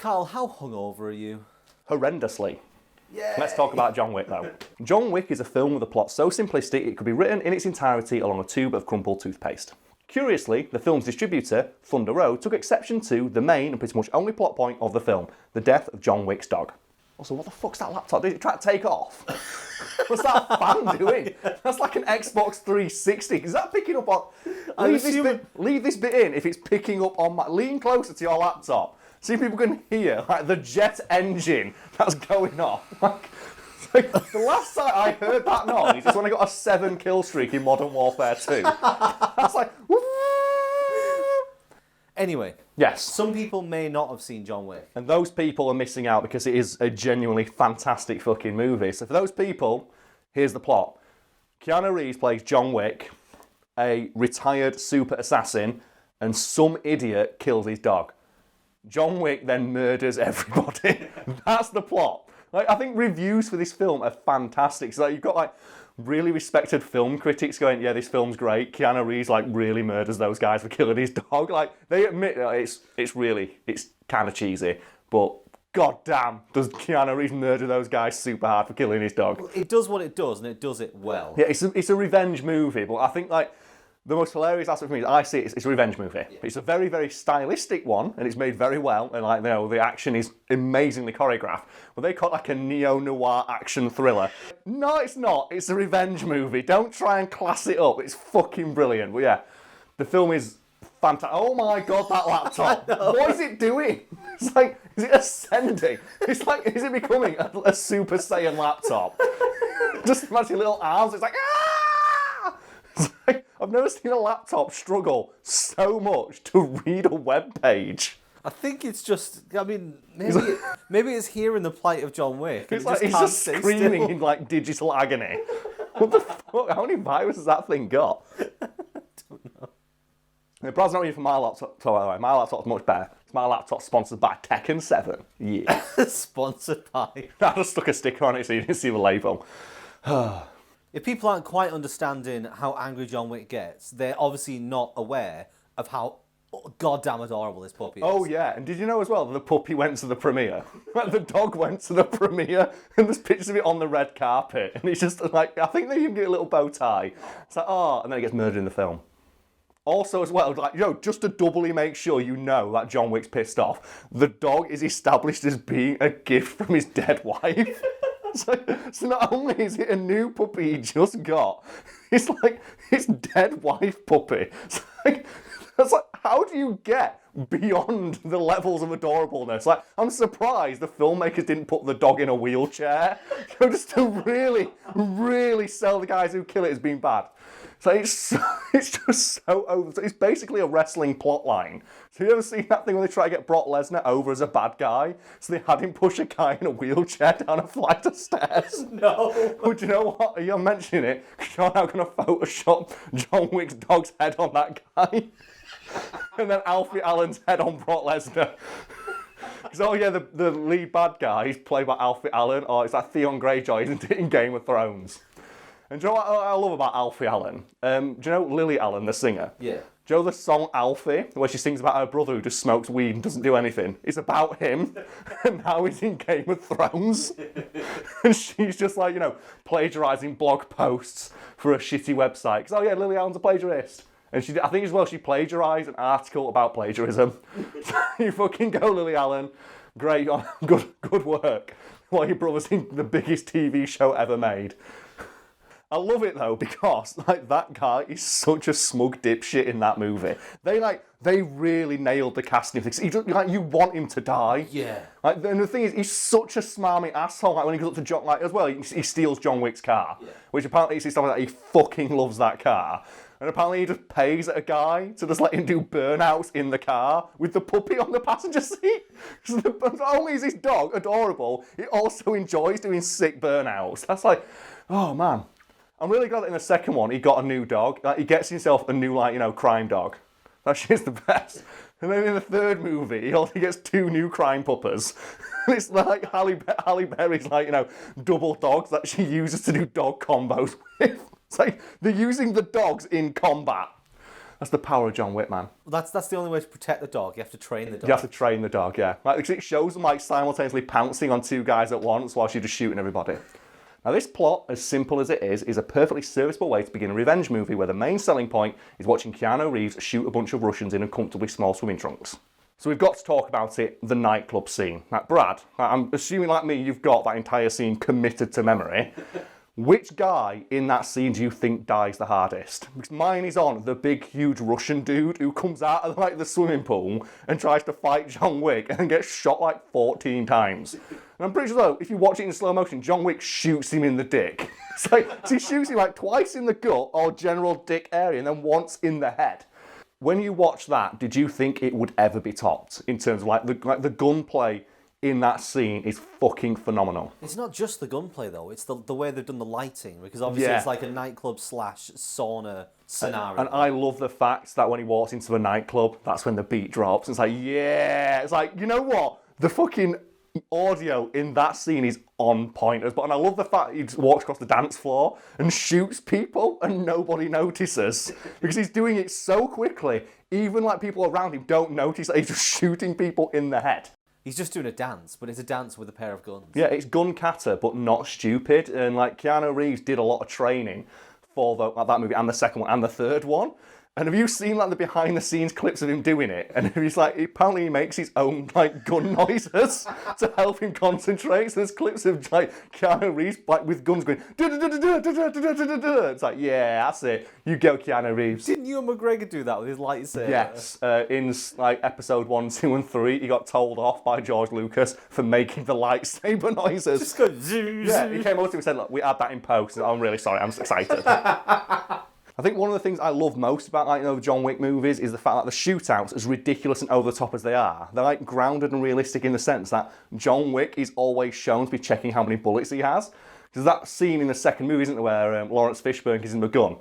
Karl, how hungover are you? Horrendously. Yeah. Let's talk about John Wick, though. John Wick is a film with a plot so simplistic it could be written in its entirety along a tube of crumpled toothpaste. Curiously, the film's distributor, Thunder Road, took exception to the main and pretty much only plot point of the film, the death of John Wick's dog. Also, what the fuck's that laptop? Did it try to take off? What's that fan doing? That's like an Xbox 360. Is that picking up on... Leave this bit in if it's picking up on... Lean closer to your laptop. See if people can hear like the jet engine that's going off. Like, the last time I heard that noise is when I got a 7 kill streak in Modern Warfare 2. That's like... Anyway, yes. Some people may not have seen John Wick. And those people are missing out because it is a genuinely fantastic fucking movie. So for those people, here's the plot. Keanu Reeves plays John Wick, a retired super assassin, and some idiot kills his dog. John Wick then murders everybody. That's the plot. Like, I think reviews for this film are fantastic. So like, you've got like really respected film critics going, yeah, this film's great. Keanu Reeves like really murders those guys for killing his dog. Like, they admit that it's kind of cheesy, but goddamn, does Keanu Reeves murder those guys super hard for killing his dog? It does what it does, and it does it well. Yeah, it's a revenge movie, but I think like the most hilarious aspect for me is I see it's a revenge movie. Yeah. It's a very, very stylistic one, and it's made very well, and like, you know, the action is amazingly choreographed. But they call it like a neo-noir action thriller. No, it's not. It's a revenge movie. Don't try and class it up. It's fucking brilliant. But yeah, the film is fantastic. Oh my God, that laptop. What is it doing? It's like, is it ascending? It's like, is it becoming a Super Saiyan laptop? Just imagine little arms. It's like, ah! It's like, I've never seen a laptop struggle so much to read a web page. I think it's just, I mean, maybe it's hearing the plight of John Wick. It's like he's just screaming in like digital agony. What the fuck? How many viruses has that thing got? I don't know. The pride's not even for my laptop, by the way. My laptop's much better. My laptop's sponsored by Tekken 7. Yeah. Sponsored by. I just stuck a sticker on it so you didn't see the label. If people aren't quite understanding how angry John Wick gets, they're obviously not aware of how goddamn adorable this puppy is. Oh yeah, and did you know as well that the puppy went to the premiere? Like, the dog went to the premiere, and there's pictures of it on the red carpet, and it's just like, I think they even get a little bow tie. It's like, oh, and then it gets murdered in the film. Also, as well, like, you know, just to doubly make sure you know that John Wick's pissed off, the dog is established as being a gift from his dead wife. So not only is it a new puppy he just got, it's like his dead wife puppy. It's like, how do you get beyond the levels of adorableness? Like, I'm surprised the filmmakers didn't put the dog in a wheelchair, just to really, really sell the guys who kill it as being bad. So it's just so over. So it's basically a wrestling plot line. So you ever seen that thing where they try to get Brock Lesnar over as a bad guy? So they had him push a guy in a wheelchair down a flight of stairs. No. But do you know what? You're mentioning it because you're now going to Photoshop John Wick's dog's head on that guy. And then Alfie Allen's head on Brock Lesnar. Because, oh yeah, the lead bad guy, he's played by Alfie Allen, or it's like Theon Greyjoy, isn't it, in Game of Thrones. And do you know what I love about Alfie Allen? Do you know Lily Allen, the singer? Yeah. Do you know the song Alfie, where she sings about her brother who just smokes weed and doesn't do anything? It's about him, and now he's in Game of Thrones. And she's just like, you know, plagiarising blog posts for a shitty website. Because, oh yeah, Lily Allen's a plagiarist. And I think as well, she plagiarised an article about plagiarism. So you fucking go, Lily Allen. Great, good work. While your brother's in the biggest TV show ever made. I love it though, because like that guy is such a smug dipshit in that movie. They really nailed the casting. Like, you want him to die. Yeah. Like, and the thing is, he's such a smarmy asshole. Like when he goes up to John, like as well, he steals John Wick's car, which apparently is something that he fucking loves that car. And apparently he just pays a guy to just let him do burnouts in the car with the puppy on the passenger seat. So not only is his dog adorable, he also enjoys doing sick burnouts. That's like, oh man. I'm really glad that in the second one he got a new dog. Like, he gets himself a new, like, you know, crime dog. That shit's the best. And then in the third movie, he also gets 2 new crime puppers. And it's like Halle Berry's, like, you know, double dogs that she uses to do dog combos with. It's like they're using the dogs in combat. That's the power of John Wick, man. That's the only way to protect the dog. You have to train the dog. You have to train the dog, yeah. Like, it shows them like simultaneously pouncing on two guys at once while she's just shooting everybody. Now, this plot, as simple as it is a perfectly serviceable way to begin a revenge movie where the main selling point is watching Keanu Reeves shoot a bunch of Russians in uncomfortably small swimming trunks. So we've got to talk about it, the nightclub scene. Now, Brad, I'm assuming like me, you've got that entire scene committed to memory. Which guy in that scene do you think dies the hardest? Because mine is on the big, huge Russian dude who comes out of like the swimming pool and tries to fight John Wick and gets shot like 14 times. And I'm pretty sure though, if you watch it in slow motion, John Wick shoots him in the dick. It's like, so he shoots him like twice in the gut or general dick area and then once in the head. When you watch that, did you think it would ever be topped in terms of like the gunplay in that scene is fucking phenomenal? It's not just the gunplay though, it's the way they've done the lighting, because obviously it's like a nightclub / sauna scenario. And I love the fact that when he walks into the nightclub, that's when the beat drops. It's like, yeah, it's like, you know what? The fucking audio in that scene is on point. And I love the fact he just walks across the dance floor and shoots people and nobody notices. Because he's doing it so quickly, even like people around him don't notice that he's just shooting people in the head. He's just doing a dance, but it's a dance with a pair of guns. Yeah, it's gun kata, but not stupid. And like Keanu Reeves did a lot of training for that movie and the second one and the third one. And have you seen like the behind the scenes clips of him doing it? And he's like, apparently he makes his own like gun noises to help him concentrate. So there's clips of like Keanu Reeves like with guns going. It's like, yeah, that's it. You go, Keanu Reeves. Didn't Ewan McGregor do that with his lightsaber? Yes, in like episode 1, 2, and 3, he got told off by George Lucas for making the lightsaber noises. Just go zoom. Yeah, he came over to me and said, "Look, we add that in post." I'm really sorry. I'm just excited. I think one of the things I love most about the John Wick movies is the fact that the shootouts, as ridiculous and over the top as they are, they're like grounded and realistic in the sense that John Wick is always shown to be checking how many bullets he has. There's that scene in the second movie, isn't there, where Lawrence Fishburne gives him a gun.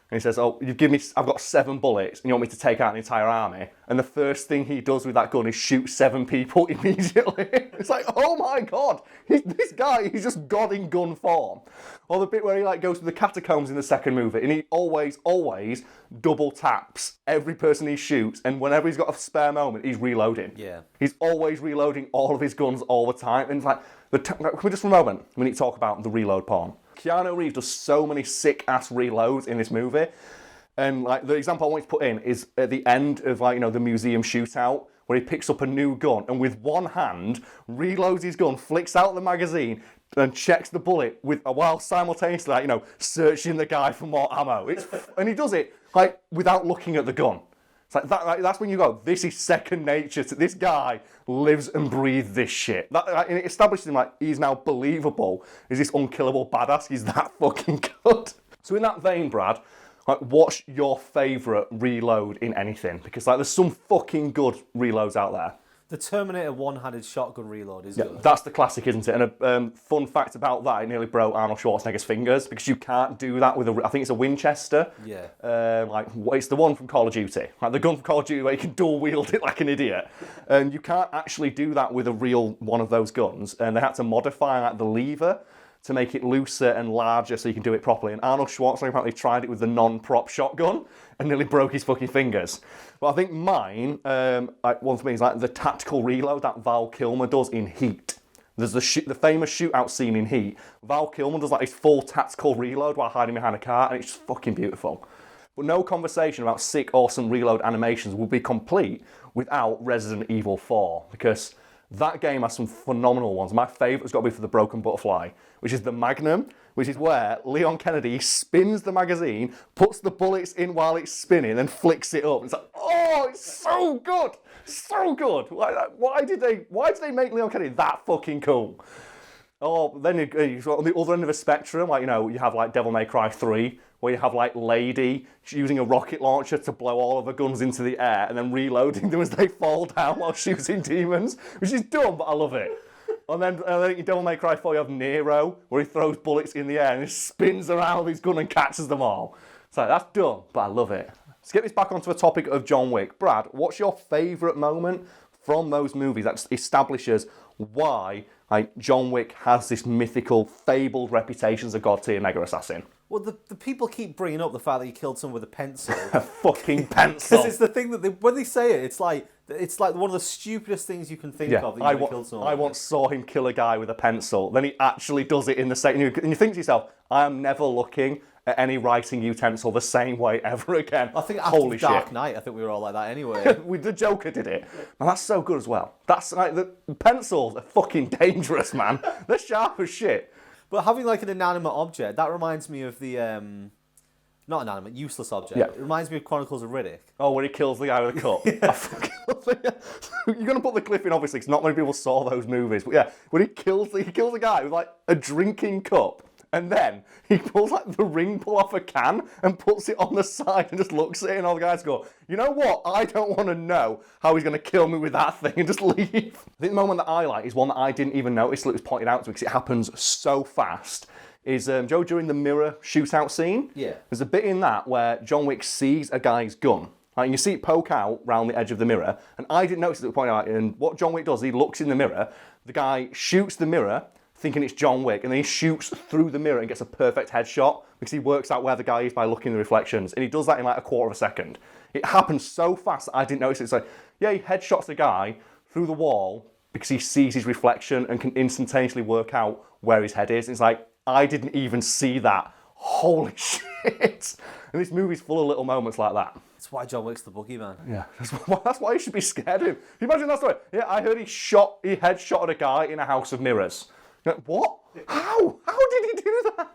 And he says, I've got 7 bullets, and you want me to take out an entire army? And the first thing he does with that gun is shoot 7 people immediately. It's like, oh my God, this guy, he's just God in gun form. Or the bit where he like goes to the catacombs in the second movie, and he always double taps every person he shoots, and whenever he's got a spare moment, he's reloading. Yeah. He's always reloading all of his guns all the time. And it's like, can we just for a moment, we need to talk about the reload porn. Keanu Reeves does so many sick-ass reloads in this movie. And like the example I want to put in is at the end of the museum shootout, where he picks up a new gun and with one hand reloads his gun, flicks out the magazine and checks the bullet while simultaneously searching the guy for more ammo. And he does it like without looking at the gun. It's like that's when you go, this is second nature. This guy lives and breathes this shit. And it establishes him like he's now believable. Is this unkillable badass? He's that fucking good. So in that vein, Brad, like, what's your favourite reload in anything? Because there's some fucking good reloads out there. The Terminator one-handed shotgun reload is good. That's the classic, isn't it? And a fun fact about that, it nearly broke Arnold Schwarzenegger's fingers because you can't do that with I think it's a Winchester. Yeah. It's the one from Call of Duty. Like the gun from Call of Duty where you can dual wield it like an idiot. And you can't actually do that with a real one of those guns. And they had to modify the lever to make it looser and larger so you can do it properly. And Arnold Schwarzenegger apparently tried it with the non-prop shotgun and nearly broke his fucking fingers. But I think mine, one for me, is like the tactical reload that Val Kilmer does in Heat. There's the famous shootout scene in Heat. Val Kilmer does like his full tactical reload while hiding behind a car, and it's just fucking beautiful. But no conversation about sick, awesome reload animations would be complete without Resident Evil 4, because that game has some phenomenal ones. My favourite's got to be for the Broken Butterfly, which is the Magnum, which is where Leon Kennedy spins the magazine, puts the bullets in while it's spinning, then flicks it up. It's like, oh, it's so good, so good. Why did they make Leon Kennedy that fucking cool? Oh, then you've got on the other end of the spectrum, you have like Devil May Cry 3, where you have like Lady using a rocket launcher to blow all of her guns into the air and then reloading them as they fall down while shooting demons, which is dumb, but I love it. And then in Devil May Cry 4, you have Nero, where he throws bullets in the air and he spins around with his gun and catches them all. So that's dumb, but I love it. Let's get this back onto the topic of John Wick. Brad, what's your favourite moment from those movies that establishes why like, John Wick has this mythical, fabled reputation as a god-tier mega assassin. Well, the people keep bringing up the fact that he killed someone with a pencil. A fucking pencil. Because it's the thing that when they say it, it's like one of the stupidest things you can think of. That you killed someone. I once saw him kill a guy with a pencil. Then he actually does it in the same. And you think to yourself, I am never looking at any writing utensil the same way ever again. I think after Holy Dark shit. Knight, I think we were all like that anyway. The Joker did it. And that's so good as well. That's like the pencils are fucking dangerous, man. They're sharp as shit. But having like an inanimate object, that reminds me of the not inanimate, useless object. Yeah. It reminds me of Chronicles of Riddick. Oh, when he kills the guy with a cup. I fucking love it. You're going to put the clip in, obviously, because not many people saw those movies. But yeah, when he kills a guy with like a drinking cup, and then he pulls like the ring pull off a can and puts it on the side and just looks at it, and all the guys go, you know what? I don't want to know how he's going to kill me with that thing, and just leave. I think the moment that I like is one that I didn't even notice till it was pointed out to me because it happens so fast. Is Joe during the mirror shootout scene? Yeah. There's a bit in that where John Wick sees a guy's gun. Like, and you see it poke out round the edge of the mirror, and I didn't notice it at the point out. And what John Wick does, he looks in the mirror, the guy shoots the mirror, thinking it's John Wick, and then he shoots through the mirror and gets a perfect headshot because he works out where the guy is by looking in the reflections, and he does that in like a quarter of a second. It happens so fast that I didn't notice it. It's like, yeah, he headshots the guy through the wall because he sees his reflection and can instantaneously work out where his head is. And it's like, I didn't even see that. Holy shit. And this movie's full of little moments like that. That's why John Wick's the boogeyman. Yeah, that's why you should be scared of him. Can you imagine that story? Yeah, I heard he headshotted a guy in a house of mirrors. You're like, what? How? How did he do that?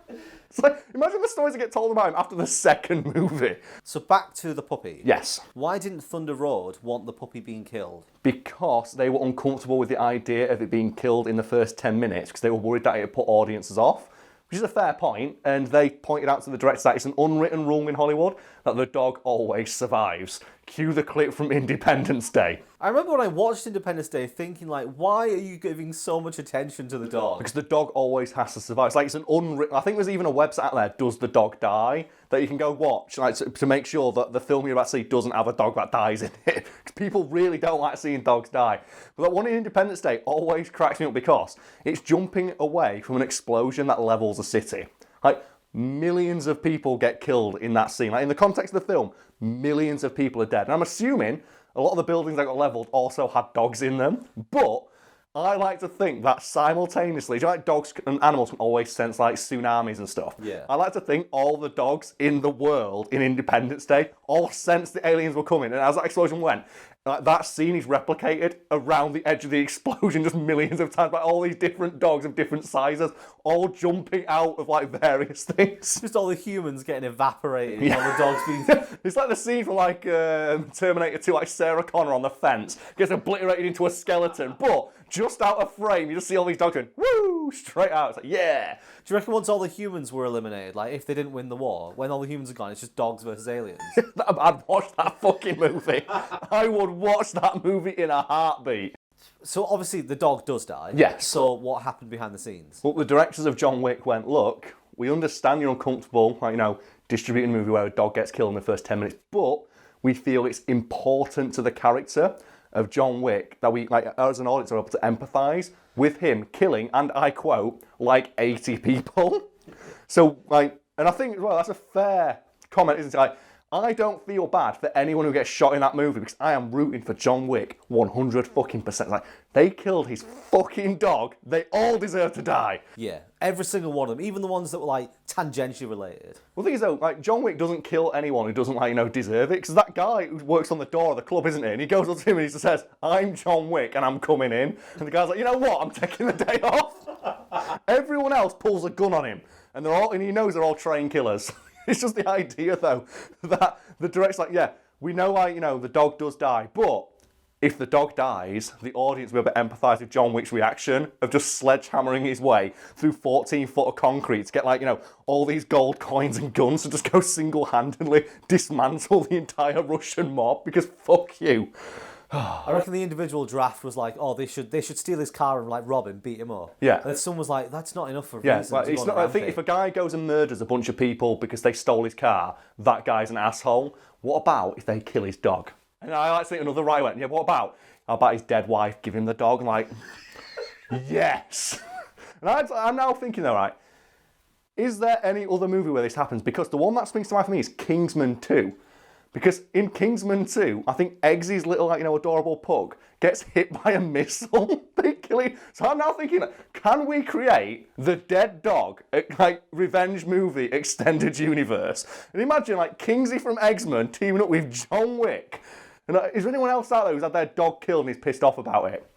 It's like, imagine the stories that get told about him after the second movie. So back to the puppy. Yes. Why didn't Thunder Road want the puppy being killed? Because they were uncomfortable with the idea of it being killed in the first 10 minutes because they were worried that it would put audiences off. Which is a fair point, and they pointed out to the director that it's an unwritten rule in Hollywood that the dog always survives. Cue the clip from Independence Day. I remember when I watched Independence Day thinking, like, why are you giving so much attention to the dog? Because the dog always has to survive. It's like it's an unwritten... I think there's even a website out there, Does the Dog Die? That you can go watch, like, to make sure that the film you're about to see doesn't have a dog that dies in it. Because people really don't like seeing dogs die. But that one in Independence Day always cracks me up because it's jumping away from an explosion that levels a city. Like, millions of people get killed in that scene. Like, in the context of the film, millions of people are dead. And I'm assuming a lot of the buildings that got leveled also had dogs in them. But I like to think that simultaneously, do you know, like dogs and animals can always sense like tsunamis and stuff? Yeah. I like to think all the dogs in the world in Independence Day all sensed the aliens were coming. And as that explosion went, like, that scene is replicated around the edge of the explosion just millions of times by all these different dogs of different sizes, all jumping out of like various things. Just all the humans getting evaporated, all the dogs being... It's like the scene from like Terminator 2, like Sarah Connor on the fence gets obliterated into a skeleton, but just out of frame, you just see all these dogs going, woo, straight out. It's like, yeah. Do you reckon once all the humans were eliminated, like if they didn't win the war, when all the humans are gone, it's just dogs versus aliens? I'd watch that fucking movie. I would watch that movie in a heartbeat. So obviously the dog does die. Yes. So what happened behind the scenes? Well, the directors of John Wick went, look, we understand you're uncomfortable, like, you know, distributing a movie where a dog gets killed in the first 10 minutes, but we feel it's important to the character of John Wick that we, like, as an audience, are able to empathise with him killing, and I quote, like 80 people. So, like, and I think, well, that's a fair comment, isn't it? Like, I don't feel bad for anyone who gets shot in that movie because I am rooting for John Wick 100 fucking percent. Like, they killed his fucking dog. They all deserve to die. Yeah, every single one of them, even the ones that were like tangentially related. Well, the thing is though, like, John Wick doesn't kill anyone who doesn't, like, you know, deserve it. Because that guy who works on the door of the club, isn't he? And he goes up to him and he just says, I'm John Wick and I'm coming in. And the guy's like, you know what? I'm taking the day off. Everyone else pulls a gun on him. And they're all, and he knows they're all trained killers. It's just the idea, though, that the director's like, yeah, we know, like, you know, the dog does die, but if the dog dies, the audience will be able to empathise with John Wick's reaction of just sledgehammering his way through 14 foot of concrete to get, like, you know, all these gold coins and guns to just go single-handedly dismantle the entire Russian mob, because fuck you. I reckon the individual draft was like, oh, they should steal his car and like rob him, beat him up. Yeah. And then someone was like, that's not enough for a Yeah, reason. like, to it's go on not. a I think rampage. if a guy goes and murders a bunch of people because they stole his car, that guy's an asshole. What about if they kill his dog? And I like to think another right went, yeah, what about? How about his dead wife give him the dog? And like, Yes. And I'm now thinking, though, right, is there any other movie where this happens? Because the one that springs to mind for me is Kingsman 2. Because in Kingsman 2, I think Eggsy's little, adorable pug gets hit by a missile. They kill him. So I'm now thinking, can we create the dead dog, revenge movie extended universe? And imagine, Kingsley from Eggsman teaming up with John Wick. And is there anyone else out there who's had their dog killed and is pissed off about it?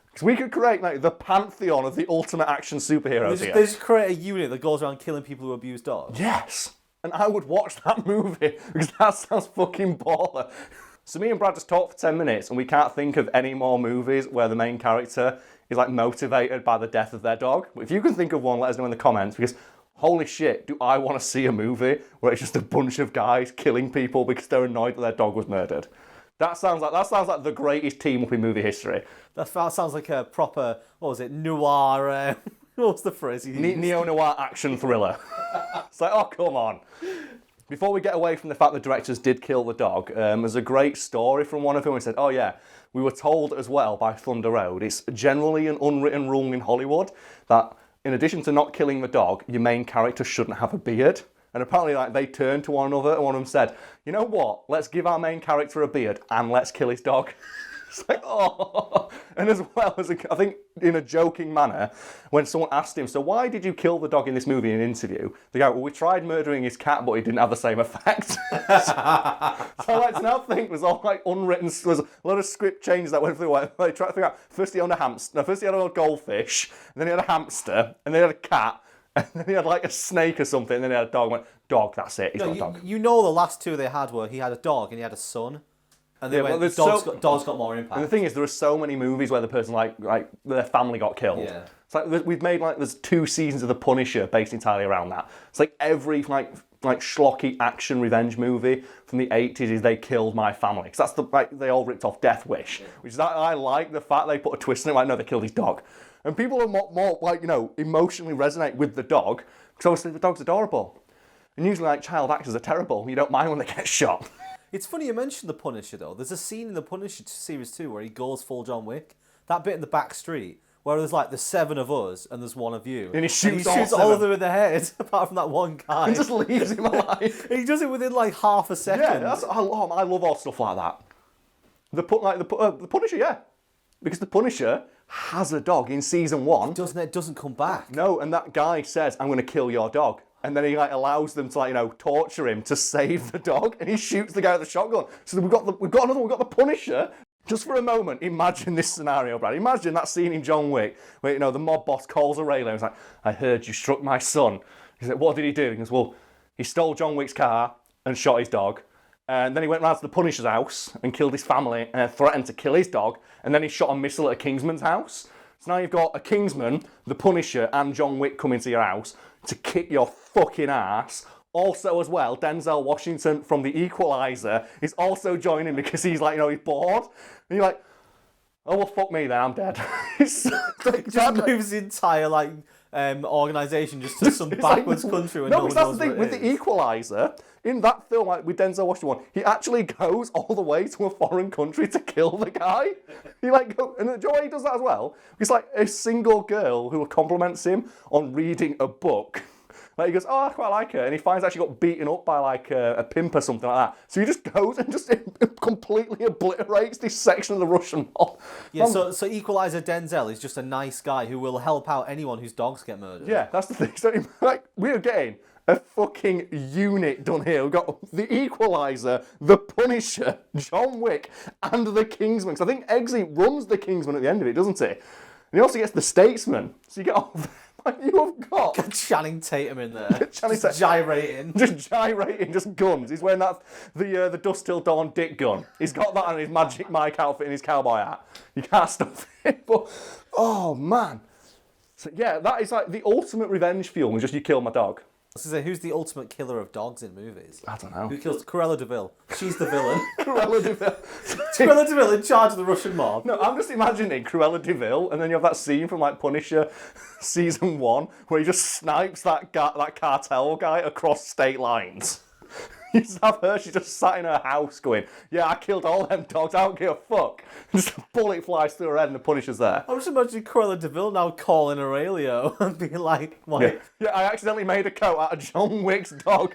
Because we could create, the pantheon of the ultimate action superheroes here. They just create a unit that goes around killing people who abuse dogs. Yes. And I would watch that movie because that sounds fucking baller. So me and Brad just talked for 10 minutes and we can't think of any more movies where the main character is motivated by the death of their dog. But if you can think of one, let us know in the comments because holy shit, do I want to see a movie where it's just a bunch of guys killing people because they're annoyed that their dog was murdered. That sounds like the greatest team up in movie history. That sounds like a proper, noir... What's the phrase he used? Neo-noir action thriller. It's oh, come on. Before we get away from the fact the directors did kill the dog, there's a great story from one of them who said, oh yeah, we were told as well by Thunder Road, it's generally an unwritten rule in Hollywood that in addition to not killing the dog, your main character shouldn't have a beard. And apparently they turned to one another and one of them said, you know what, let's give our main character a beard and let's kill his dog. It's oh. And as well as, I think, in a joking manner, when someone asked him, so why did you kill the dog in this movie in an interview? They go, well, we tried murdering his cat, but it didn't have the same effect. So to now think there's all unwritten, there's a lot of script changes that went through. They tried to figure out, first he owned a hamster, first he had a goldfish, and then he had a hamster, and then he had a cat, and then he had a snake or something, and then he had a dog. And went, dog, that's it, he's got a dog. You know the last two they had were he had a dog and he had a son. And they went, dogs got more impact. And the thing is, there are so many movies where the person, their family got killed. Yeah. It's we've made, there's 2 seasons of The Punisher based entirely around that. It's every, schlocky action revenge movie from the 80s is they killed my family. Because that's they all ripped off Death Wish. Yeah. Which is, I like the fact they put a twist in it, no, they killed his dog. And people are more emotionally resonate with the dog, because obviously the dog's adorable. And usually, child actors are terrible. You don't mind when they get shot. It's funny you mentioned The Punisher, though. There's a scene in The Punisher Series 2 where he goes full John Wick. That bit in the back street, where there's the 7 of us and there's one of you. And he shoots all of them in the head, apart from that one guy. And just leaves him alive. He does it within half a second. Yeah, I love all stuff like that. The Punisher, yeah. Because The Punisher has a dog in season 1. It doesn't come back. No, and that guy says, I'm going to kill your dog. And then he allows them to torture him to save the dog, and he shoots the guy with the shotgun. So we've got another one. We've got the Punisher. Just for a moment, imagine this scenario, Brad. Imagine that scene in John Wick where the mob boss calls a railer and he's like, I heard you struck my son. He's like, what did he do? He goes, well, he stole John Wick's car and shot his dog. And then he went round to the Punisher's house and killed his family and threatened to kill his dog. And then he shot a missile at a Kingsman's house. So now you've got a Kingsman, the Punisher, and John Wick coming to your house to kick your fucking ass. Also, as well, Denzel Washington from The Equalizer is also joining because he's he's bored. And you're like, oh, well, fuck me then, I'm dead. Just moves the entire, organisation just to some backwards country where no one knows that's the thing. With The Equalizer, in that film, with Denzel Washington one, he actually goes all the way to a foreign country to kill the guy. He and Joe he does that as well. He's a single girl who compliments him on reading a book. He goes, oh, I quite like her. And he finds out she got beaten up by a pimp or something like that. So he just goes and just completely obliterates this section of the Russian mob. Yeah, so Equalizer Denzel is just a nice guy who will help out anyone whose dogs get murdered. Yeah, that's the thing. So we're getting a fucking unit done here. We've got The Equalizer, The Punisher, John Wick, and The Kingsman. Because I think Eggsy runs The Kingsman at the end of it, doesn't he? And he also gets The Statesman. So you get all you have got Channing Tatum in there, just gyrating, just guns. He's wearing the Dust Till Dawn Dick gun. He's got that on his Magic Mike outfit and his cowboy hat. You can't stop it. But oh man, so yeah, that is the ultimate revenge film. Is just you kill my dog. I was going to say, who's the ultimate killer of dogs in movies? I don't know. Who kills Cruella de Vil? She's the villain. Cruella de Vil. Cruella de Vil in charge of the Russian mob. No, I'm just imagining Cruella de Vil, and then you have that scene from Punisher season 1 where he just snipes that cartel guy across state lines. You just have her, she just sat in her house going, yeah, I killed all them dogs, I don't give a fuck. Just a bullet flies through her head and the Punisher's there. I'm just imagining Cruella de Vil now calling Aurelio and being like, what? Yeah, I accidentally made a coat out of John Wick's dog,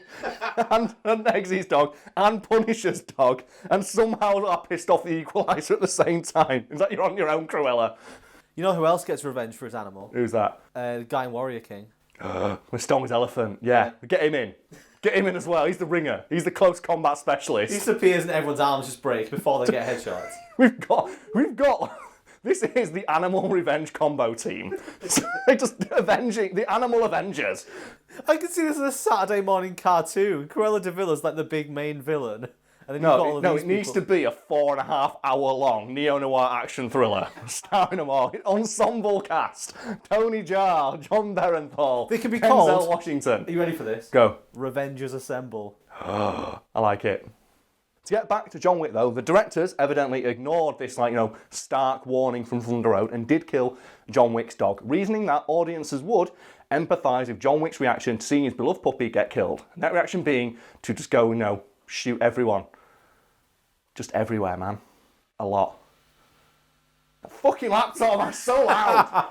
and Eggsy's dog, and Punisher's dog, and somehow I pissed off the Equalizer at the same time. Is that you're on your own, Cruella? You know who else gets revenge for his animal? Who's that? The guy in Warrior King. With Storm's elephant, yeah. Get him in. Get him in as well. He's the ringer. He's the close combat specialist. He disappears and everyone's arms just break before they get headshots. We've got. This is the animal revenge combo team. They're just avenging the animal Avengers. I can see this as a Saturday morning cartoon. Cruella de Vil is like the big main villain. And then you've got all of these it needs to be a 4.5 hour long neo-noir action thriller starring them all. Ensemble cast: Tony Jaa, John Berenthal, They could be Denzel called. Washington. Are you ready for this? Go. Revengers Assemble. I like it. To get back to John Wick though, the directors evidently ignored this stark warning from Thunder Road and did kill John Wick's dog, reasoning that audiences would empathise with John Wick's reaction to seeing his beloved puppy get killed. And that reaction being to just go, shoot everyone. Just everywhere, man. A lot. The fucking laptop, that's so loud.